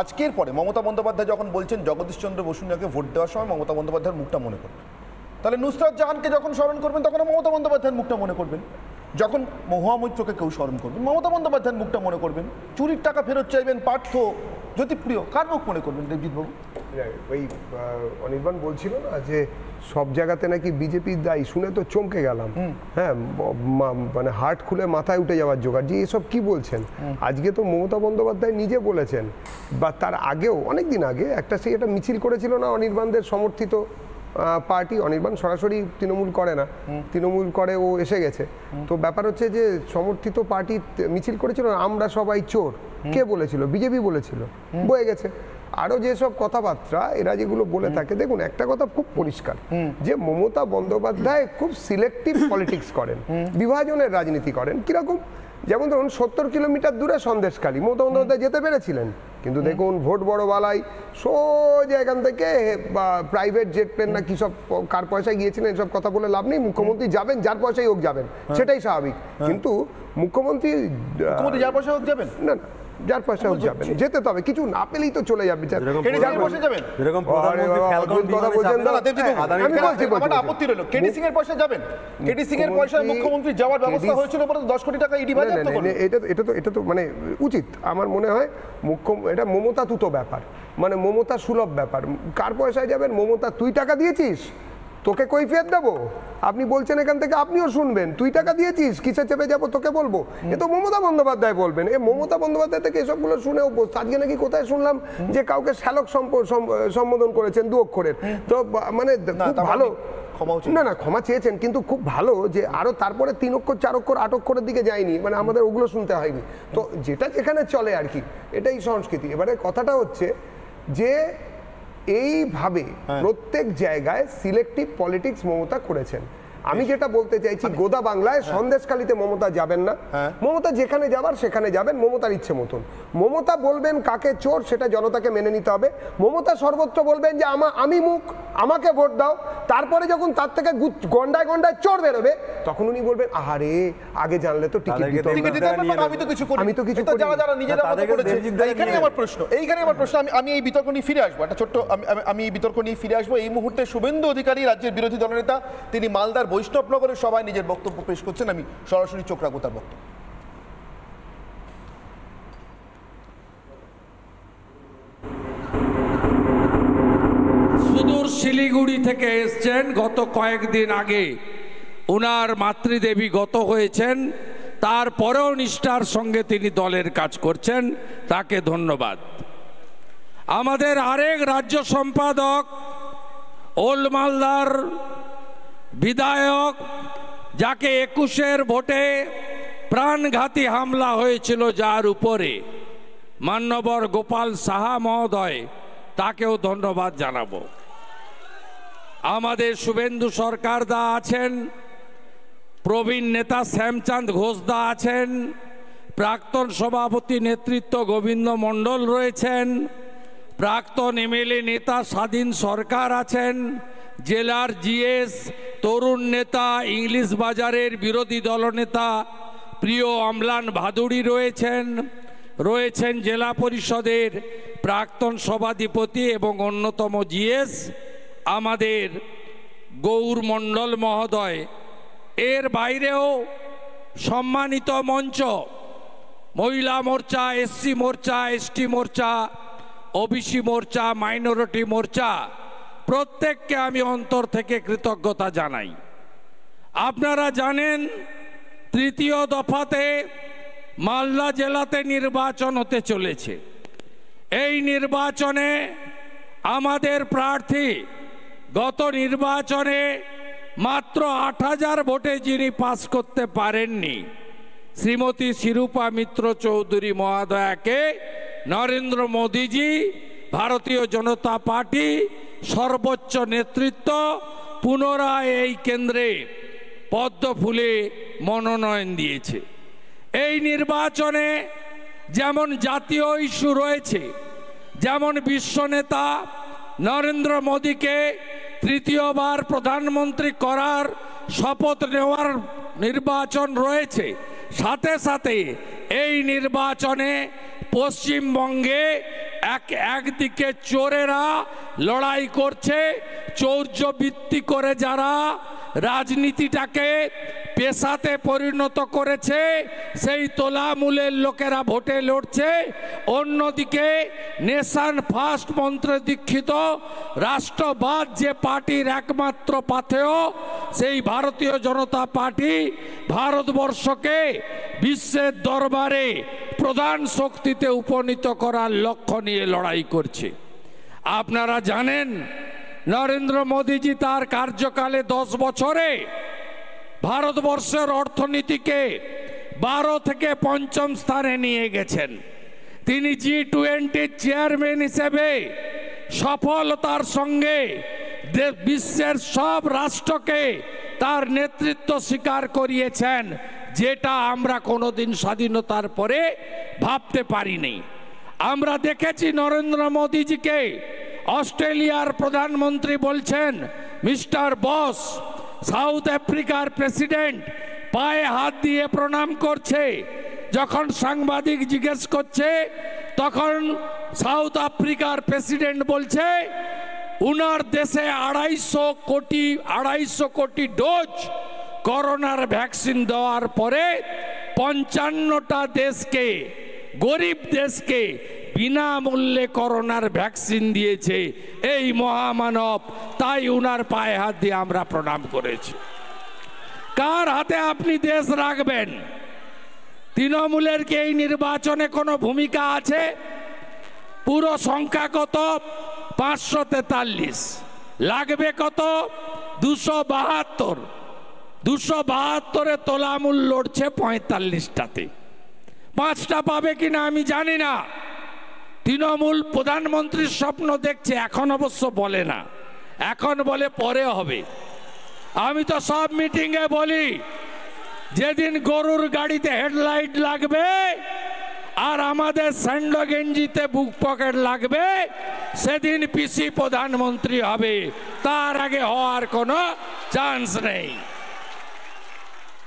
আজকের পরে মমতা বন্দ্যোপাধ্যায় যখন বলছেন জগদীশচন্দ্র বসুনিয়াকে ভোট দেওয়ার সময় মমতা বন্দ্যোপাধ্যায়ের মুখটা মনে করবেন, তাহলে নুসরাত জাহানকে যখন স্মরণ করবেন তখন মমতা বন্দ্যোপাধ্যায়ের মুখটা মনে করবেন, যখন মহুয়া মৈত্রকে কেউ স্মরণ করবেন মমতা বন্দ্যোপাধ্যায়ের মুখটা মনে করবেন, চুরির টাকা ফেরত চাইবেন পার্থ জ্যোতিপ্রিয় কার মুখ মনে করবেন দেবজিৎবাবু? ওই অনির্বাণ বলছিল না যে সব জায়গাতে নাকি বিজেপির দায়ী, শুনে তো চমকে গেলাম। হ্যাঁ, মানে হার্ট খুলে মাথায় উঠে যাওয়ার জোগাড়, যে এসব কি বলছেন। আজকে তো মমতা বন্দ্যোপাধ্যায় নিজে বলেছেন, বা তার আগেও অনেক দিন আগে একটা মিছিল করেছিল না অনির্বাণদের সমর্থিত পার্টি। অনির্বাণ সরাসরি তৃণমূল করে না, তৃণমূল করে ও এসে গেছে। তো ব্যাপার হচ্ছে যে সমর্থিত পার্টি মিছিল করেছিল, আমরা সবাই চোর। কে বলেছিল? বিজেপি বলেছিল, বয়ে গেছে। আরো যেসব কথাবার্তা এরা যেগুলো বলে থাকে, দেখুন একটা কথা খুব পরিষ্কার যে মমতা বন্দ্যোপাধ্যায় খুব সিলেক্টিভ পলিটিক্স করেন, বিভাজনের রাজনীতি করেন। কিরকম? যেমন ধরুন 70 কিলোমিটার দূরে সন্দেশখালী মমতা বন্দ্যোপাধ্যায় যেতে পেরেছিলেন, কিন্তু দেখুন ভোট বড় বালাই সোজা এখান থেকে প্রাইভেট জেট প্লেন না কি সব কার পয়সায় গিয়েছিলেন, এসব কথা বলে লাভ নেই। মুখ্যমন্ত্রী যাবেন, যার পয়সায় হোক যাবেন, সেটাই স্বাভাবিক। কিন্তু মুখ্যমন্ত্রী যার পয়সা হোক যাবেন না, যার পয়সা হোক যাবেন, যেতে তবে কিছু না পেলেই তো চলে যাবে। মুখ্যমন্ত্রী যাওয়ার ব্যবস্থা হয়েছিল 10 কোটি টাকা ইডি বাজেয়াপ্ত করলো। এটা তো মানে উচিত আমার মনে হয়। এটা মমতা তুতো ব্যাপার, মানে মমতা সুলভ ব্যাপার। কার পয়সায় যাবেন? মমতা, তুই টাকা দিয়েছিস, তোকে কৈফিয়ত দেবো। আপনি বলছেন এখান থেকে, আপনিও শুনবেন, তুই টাকা দিয়েছিস, কিসে চেপে যাবো তোকে বলবো। এ তো মমতা বন্দ্যোপাধ্যায় বলবেন। এ মমতা বন্দ্যোপাধ্যায় থেকে এসবগুলো শুনে অভ্যস্ত। আজকে নাকি কোথায় শুনলাম যে কাউকে শ্যালক সম্বোধন করেছেন 2 অক্ষরের। তো মানে খুব ভালো, না ক্ষমা চেয়েছেন, কিন্তু খুব ভালো যে আরো তারপরে 3 অক্ষর 4 অক্ষর 8 অক্ষরের দিকে যায়নি, মানে আমাদের ওগুলো শুনতে হয়নি। তো যেটা যেখানে চলে আর কি, এটাই সংস্কৃতি। এবারে কথাটা হচ্ছে যে এইভাবে প্রত্যেক জায়গায় সিলেক্টিভ পলিটিক্স মমতা করেছেন। আমি যেটা বলতে চাইছি, গোদা বাংলায় সন্দেশখালীতে মমতা যাবেন না। মমতা যেখানে যাবার সেখানে যাবেন মমতার ইচ্ছে মতন। মমতা বলবেন কাকে চোর, সেটা জনতাকে মেনে নিতে হবে। মমতা সর্বত্র বলবেন যে আমি মুখ, আমাকে ভোট দাও। তারপরে যখন তার থেকে গন্ডায় গন্ডায় চোর বেরোবে, তখন উনি বলবেন আহারে আগে জানলে তো টিকিট দিত, আমি তো কিছু করি। যারা নিজেরা করেছে, এইখানেই আমার প্রশ্ন। আমি এই বিতর্ক নিয়ে ফিরে আসবো, একটা ছোট্ট আমি এই বিতর্ক নিয়ে ফিরে আসবো। এই মুহূর্তে শুভেন্দু অধিকারী, রাজ্যের বিরোধী দলনেতা, তিনি মালদার বৈষ্ণবনগরের সবাই নিজের বক্তব্য পেশ করছেন। আমি সরাসরি চোখ রাখবো তার বক্তব্য। সুদূর শিলিগুড়ি থেকে এসছেন, গত কয়েকদিন আগে ওনার মাতৃদেবী গত হয়েছেন, তারপরেও নিষ্ঠার সঙ্গে তিনি দলের কাজ করছেন, তাকে ধন্যবাদ। আমাদের আরেক রাজ্য সম্পাদক, ওল্ড মালদার বিধায়ক, যাকে 21-এর ভোটে প্রাণঘাতী হামলা হয়েছিল, যার উপরে মান্যবর গোপাল সাহা মহোদয়, তাকেও ধন্যবাদ জানাবো। আমাদের শুভেন্দু সরকার দা আছেন, প্রবীণ নেতা শ্যামচাঁদ ঘোষ দা আছেন, প্রাক্তন সভাপতি নেতৃত্ব গোবিন্দ মণ্ডল রয়েছেন, প্রাক্তন এমএলএ নেতা স্বাধীন সরকার আছেন, জেলার জিএস তরুণ নেতা, ইংলিশ বাজারের বিরোধী দলনেতা প্রিয় অম্লান ভাদুড়ি রয়েছেন জেলা পরিষদের প্রাক্তন সভাধিপতি এবং অন্যতম জিএস আমাদের গৌর মণ্ডল মহোদয়। এর বাইরেও সম্মানিত মঞ্চ, মহিলা মোর্চা, এসসি মোর্চা, এসটি মোর্চা, ওবিসি মোর্চা, মাইনরিটি মোর্চা, প্রত্যেককে আমি অন্তর থেকে কৃতজ্ঞতা জানাই। আপনারা জানেন, 3য় দফাতে মালদা জেলাতে নির্বাচন হতে চলেছে। এই নির্বাচনে আমাদের প্রার্থী গত নির্বাচনে মাত্র 8000 ভোটে যিনি পাস করতে পারেননি, শ্রীমতী শিরূপা মিত্র চৌধুরী মহোদয়াকে নরেন্দ্র মোদীজি, ভারতীয় জনতা পার্টি সর্বোচ্চ নেতৃত্ব পুনরায় এই কেন্দ্রে পদ্ম ফুলে মনোনয়ন দিয়েছে। এই নির্বাচনে যেমন জাতীয় ইস্যু রয়েছে, যেমন বিশ্বনেতা নরেন্দ্র মোদীকে 3য়বার প্রধানমন্ত্রী করার শপথ নেওয়ার নির্বাচন রয়েছে, সাথে সাথে এই নির্বাচনে পশ্চিমবঙ্গে একদিকে চোরেরা লড়াই করছে, চৌর্যবৃত্তি করে যারা রাজনীতিটাকে পেশাতে পরিণত করেছে, সেই তোলামূলের লোকেরা ভোটে লড়ছে। অন্যদিকে নেশন ফার্স্ট মন্ত্রে দীক্ষিত রাষ্ট্রবাদ যে পার্টির একমাত্র পাথেয়, সেই ভারতীয় জনতা পার্টি ভারতবর্ষকে বিশ্বের দরবারে প্রধান শক্তিতে উপনীত করার লক্ষ্য নিয়ে লড়াই করছে। আপনারা জানেন নরেন্দ্র মোদীজি তার কার্যকালে 10 বছরে ভারতবর্ষের অর্থনীতিকে 12 থেকে 5ম স্থানে নিয়ে গেছেন। তিনি G20 চেয়ারম্যান হিসেবে সফলতার সঙ্গে বিশ্বের সব রাষ্ট্রকে তার নেতৃত্ব স্বীকার করিয়েছেন, যেটা আমরা কোনোদিন স্বাধীনতার পরে ভাবতে পারিনি। আমরা দেখেছি নরেন্দ্র মোদীজিকে অস্ট্রেলিয়ার প্রধানমন্ত্রী বলছেন মিস্টার বস, সাউথ আফ্রিকার প্রেসিডেন্ট পায়ে হাত দিয়ে প্রণাম করছে। যখন সাংবাদিক জিজ্ঞেস করছে তখন সাউথ আফ্রিকার প্রেসিডেন্ট বলছে উনার দেশে 250 কোটি ডোজ করোনার ভ্যাকসিন দেওয়ার পরে 55টা দেশকে, গরিব দেশকে বিনামূল্যে করোনার ভ্যাকসিন দিয়েছে এই মহামানব। তাই উনার পায়ে হাত দিয়ে আমরা প্রণাম করেছি। কার হাতে আপনি দেশ রাখবেন? তৃণমূলের কি এই নির্বাচনে কোনো ভূমিকা আছে? পুরো সংখ্যা কত? 543। লাগবে কত? 272। 272-এ তোলামূল লড়ছে 45টাতে। 5টা পাবে কিনা আমি জানি না। তৃণমূল প্রধানমন্ত্রীর স্বপ্ন দেখছে, এখন অবশ্য বলে না, এখন বলে পরে হবে। আমি তো সব মিটিংয়ে বলি, যেদিন গরুর গাড়িতে হেডলাইট লাগবে আর আমাদের স্যান্ডো গেঞ্জিতে বুক পকেট লাগবে, সেদিন পিসি প্রধানমন্ত্রী হবে, তার আগে হওয়ার কোনো চান্স নেই।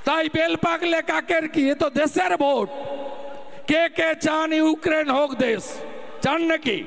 তাই বেল পাকলে কাকের কি? এ তো দেশের ভোট। কে কে চান ইউক্রেন হোক দেশ? চান নাকি?